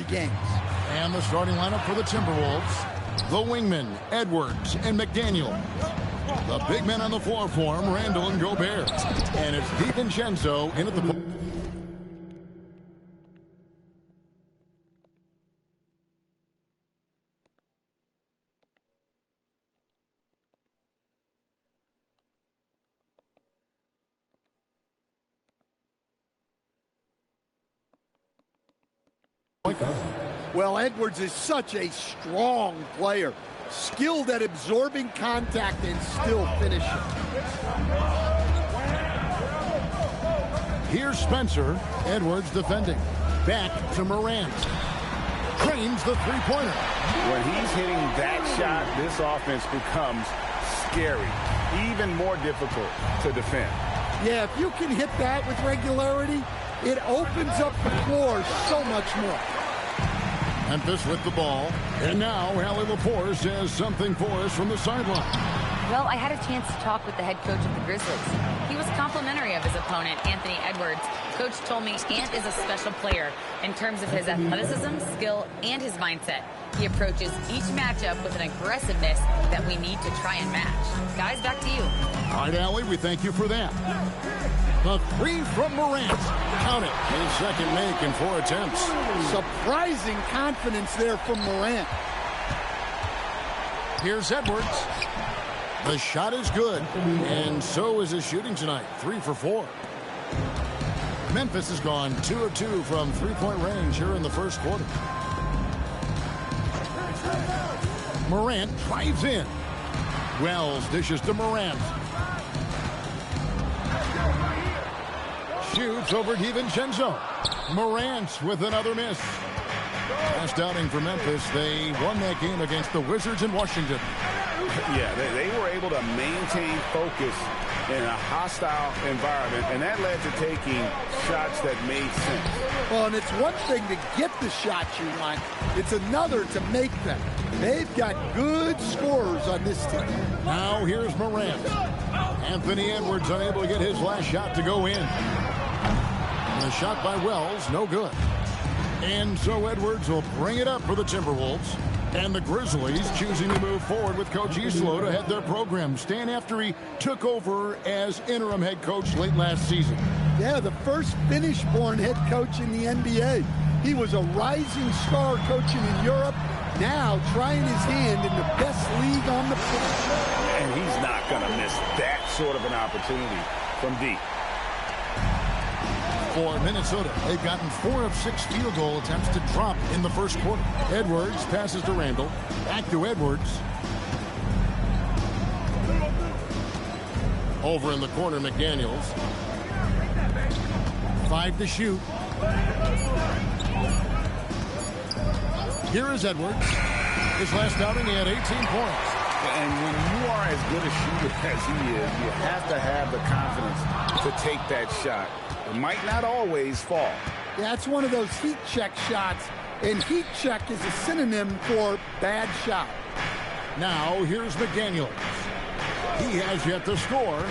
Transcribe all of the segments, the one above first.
games. And the starting lineup for the Timberwolves. The wingmen, Edwards and McDaniel. The big men on the floor for him, Randall and Gobert. And it's DiVincenzo in at the... Well, Edwards is such a strong player. Skilled at absorbing contact and still finishing. Here's Spencer. Edwards defending. Back to Morant. Cranes the three-pointer. When he's hitting that shot, this offense becomes scary. Even more difficult to defend. Yeah, if you can hit that with regularity, it opens up the floor so much more. Memphis with the ball. And now Allie Lepore says something for us from the sideline. Well, I had a chance to talk with the head coach of the Grizzlies. He was complimentary of his opponent, Anthony Edwards. Coach told me Ant is a special player in terms of his athleticism, skill, and his mindset. He approaches each matchup with an aggressiveness that we need to try and match. Guys, back to you. All right, Allie, we thank you for that. The three from Morant. Count it. His second make in 4 attempts. Surprising confidence there from Morant. Here's Edwards. The shot is good, and so is his shooting tonight. 3 for 4. Memphis has gone 2 of 2 from three-point range here in the first quarter. Morant drives in. Wells dishes to Morant. Shoots over DiVincenzo. Morant with another miss. Last outing for Memphis. They won that game against the Wizards in Washington. Yeah, they were able to maintain focus in a hostile environment, and that led to taking shots that made sense. Well, and it's one thing to get the shots you want. It's another to make them. They've got good scorers on this team. Now here's Morant. Anthony Edwards unable to get his last shot to go in. And the shot by Wells, no good. And so Edwards will bring it up for the Timberwolves. And the Grizzlies choosing to move forward with Coach Islo to head their program. Stan after he took over as interim head coach late last season. Yeah, the first Finnish-born head coach in the NBA. He was a rising star coaching in Europe, now trying his hand in the best league on the planet. And he's not going to miss that sort of an opportunity from deep. For Minnesota, they've gotten 4 of 6 field goal attempts to drop in the first quarter. Edwards passes to Randall. Back to Edwards. Over in the corner, McDaniels. 5 to shoot. Here is Edwards. His last outing, he had 18 points. And when you are as good a shooter as he is, you have to have the confidence to take that shot. It might not always fall. Yeah, it's one of those heat check shots, and heat check is a synonym for bad shot. Now, here's McDaniels. He has yet to score.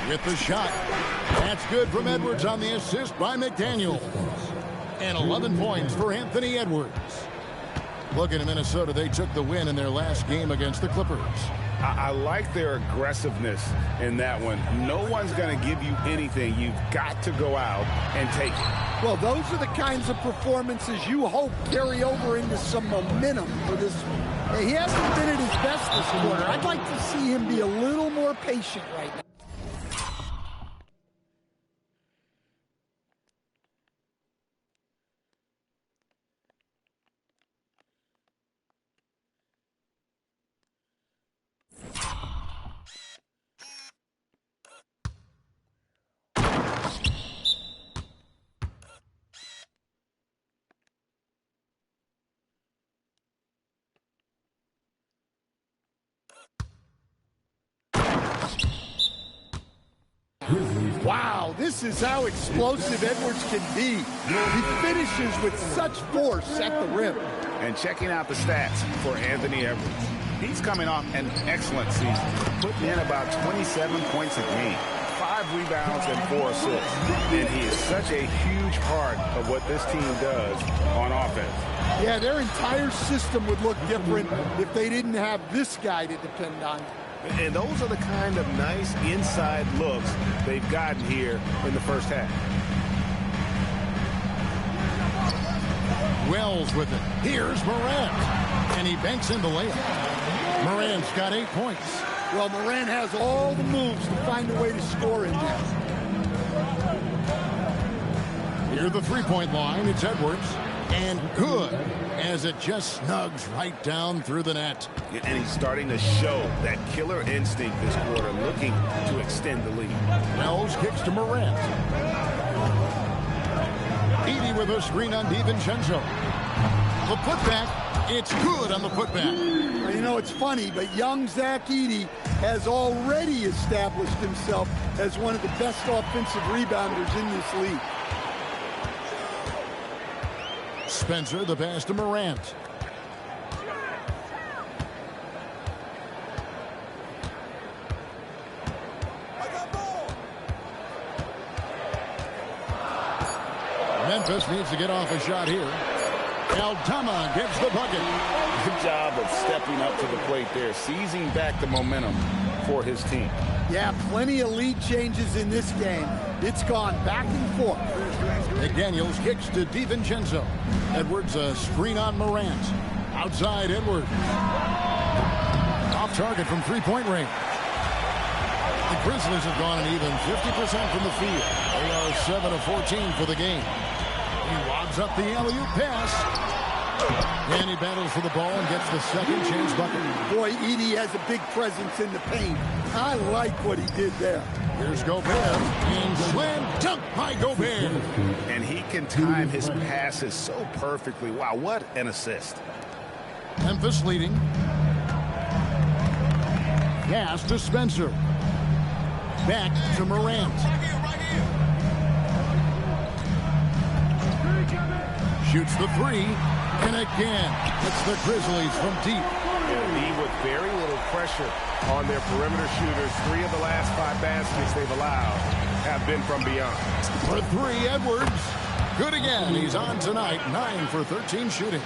With the shot. That's good from Edwards on the assist by McDaniels. And 11 points for Anthony Edwards. Looking at Minnesota, they took the win in their last game against the Clippers. I like their aggressiveness in that one. No one's going to give you anything. You've got to go out and take it. Well, those are the kinds of performances you hope carry over into some momentum for this one. He hasn't been at his best this quarter. I'd like to see him be a little more patient right now. Wow, this is how explosive Edwards can be. He finishes with such force at the rim. And checking out the stats for Anthony Edwards. He's coming off an excellent season, putting in about 27 points a game, 5 5 rebounds and 4 assists. And he is such a huge part of what this team does on offense. Yeah, their entire system would look different if they didn't have this guy to depend on. And those are the kind of nice inside looks they've gotten here in the first half. Wells with it. Here's Morant. And he banks in the layup. Morant's got 8 points. Well, Morant has all the moves to find a way to score in there. Near the three-point line, it's Edwards. And good, as it just snugs right down through the net. And he's starting to show that killer instinct this quarter, looking to extend the lead. Wells kicks to Morant. Edey with a screen on DiVincenzo. The putback, it's good on the putback. Well, you know, it's funny, but young Zach Edey has already established himself as one of the best offensive rebounders in this league. Spencer, the pass to Morant. Memphis needs to get off a shot here. Aldama gets the bucket. Good job of stepping up to the plate there, seizing back the momentum for his team. Yeah, plenty of lead changes in this game. It's gone back and forth. McDaniels kicks to DiVincenzo. Edwards a screen on Morant. Outside Edwards. Off target from three-point range. The Grizzlies have gone an even 50% from the field. They are 7 of 14 for the game. He lobs up the alley-oop pass. And he battles for the ball and gets the second chance bucket. Boy, Edey has a big presence in the paint. I like what he did there. Here's Gobert. And slam dunk by Gobert. And he can time his passes so perfectly. Wow, what an assist. Memphis leading. Pass to Spencer. Back to Morant. Shoots the three. And again, it's the Grizzlies from deep. And with very little pressure on their perimeter shooters. 3 of the last 5 baskets they've allowed have been from beyond. For 3, Edwards. Good again. He's on tonight. 9 for 13 shooting.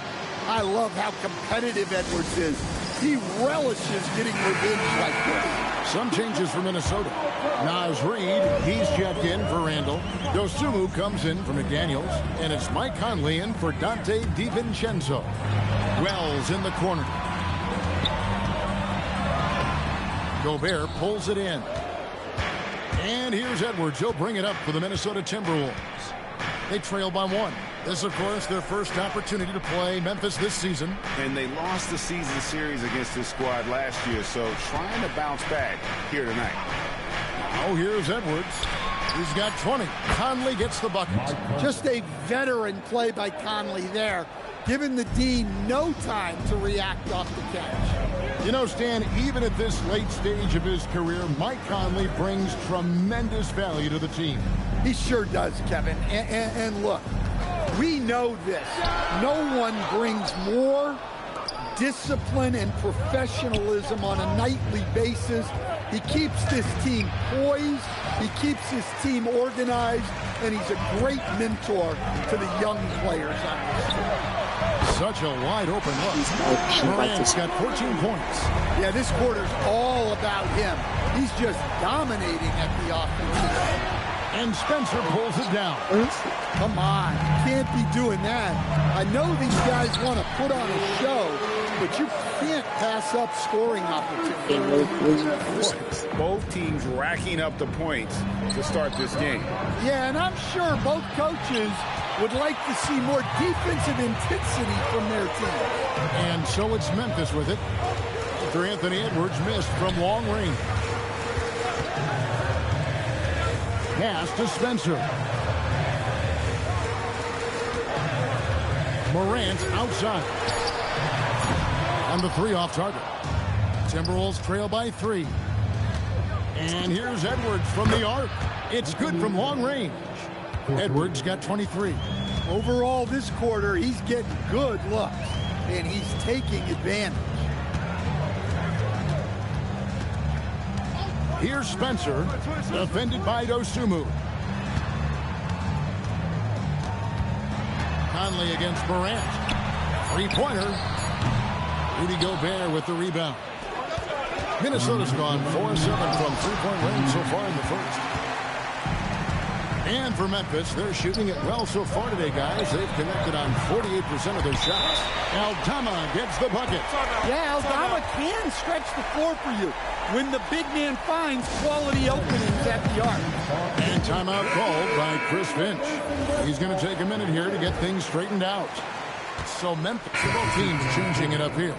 I love how competitive Edwards is. He relishes getting revenge like this. Some changes for Minnesota. Naz Reid, he's checked in for Randall. Dosunmu comes in for McDaniels. And it's Mike Conley in for Dante DiVincenzo. Wells in the corner. Gobert pulls it in. And here's Edwards. He'll bring it up for the Minnesota Timberwolves. They trail by 1. This, of course, their first opportunity to play Memphis this season. And they lost the season series against this squad last year, so trying to bounce back here tonight. Oh, here's Edwards. He's got 20. Conley gets the bucket. Just a veteran play by Conley there, giving the D no time to react off the catch. You know, Stan, even at this late stage of his career, Mike Conley brings tremendous value to the team. He sure does, Kevin. And look, we know this. No one brings more discipline and professionalism on a nightly basis. He keeps this team poised. He keeps his team organized. And he's a great mentor to the young players on this team. Such a wide open look. Morant's got 14 points. Yeah, this quarter's all about him. He's just dominating at the offensive end. And Spencer pulls it down. Come on, you can't be doing that. I know these guys want to put on a show, but you can't pass up scoring opportunities. Both teams racking up the points to start this game. Yeah, and I'm sure both coaches would like to see more defensive intensity from their team. And so it's Memphis with it. After Anthony Edwards missed from long range. Pass to Spencer. Morant outside. And the 3 off target. Timberwolves trail by 3. And here's Edwards from the arc. It's good from long range. Edwards got 23. Overall, this quarter, he's getting good looks, and he's taking advantage. Here's Spencer, defended by Dosunmu. Conley against Morant. Three-pointer. Rudy Gobert with the rebound. Minnesota's gone 4-7 from three-point range so far in the first. And for Memphis, they're shooting it well so far today, guys. They've connected on 48% of their shots. Aldama gets the bucket. Yeah, Aldama can stretch the floor for you when the big man finds quality openings at the arc. And timeout called by Chris Finch. He's going to take a minute here to get things straightened out. So Memphis, both teams changing it up here.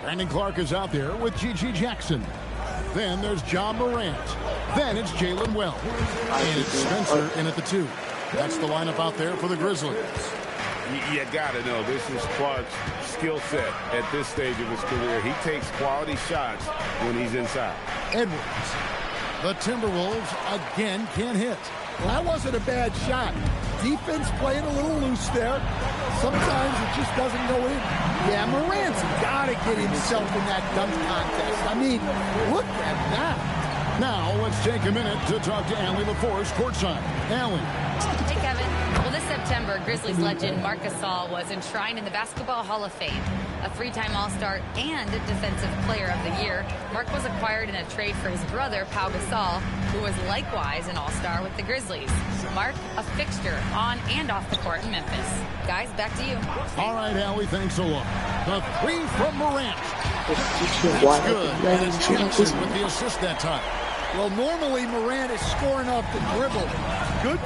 Brandon Clark is out there with G.G. Jackson. Then there's John Morant. Then it's Jalen Wells. And it's Spencer in at the 2. That's the lineup out there for the Grizzlies. You got to know this is Clark's skill set at this stage of his career. He takes quality shots when he's inside. Edwards. The Timberwolves again can't hit. Well, that wasn't a bad shot. Defense playing a little loose there. Sometimes it just doesn't go in. Yeah, Morant's got to get himself in that dunk contest. I mean, look at that. Now let's take a minute to talk to Allie LaForce courtside. Allie. Hey, Kevin. Well, this September, Grizzlies legend Marc Gasol was enshrined in the Basketball Hall of Fame. A three-time All-Star and Defensive Player of the Year, Marc was acquired in a trade for his brother, Pau Gasol, who was likewise an All-Star with the Grizzlies. Marc, a fixture on and off the court in Memphis. Guys, back to you. All right, Allie, thanks a lot. The three from Morant. That's good. And it's Jackson with the assist that time. Well, normally Morant is scoring off the dribble. Good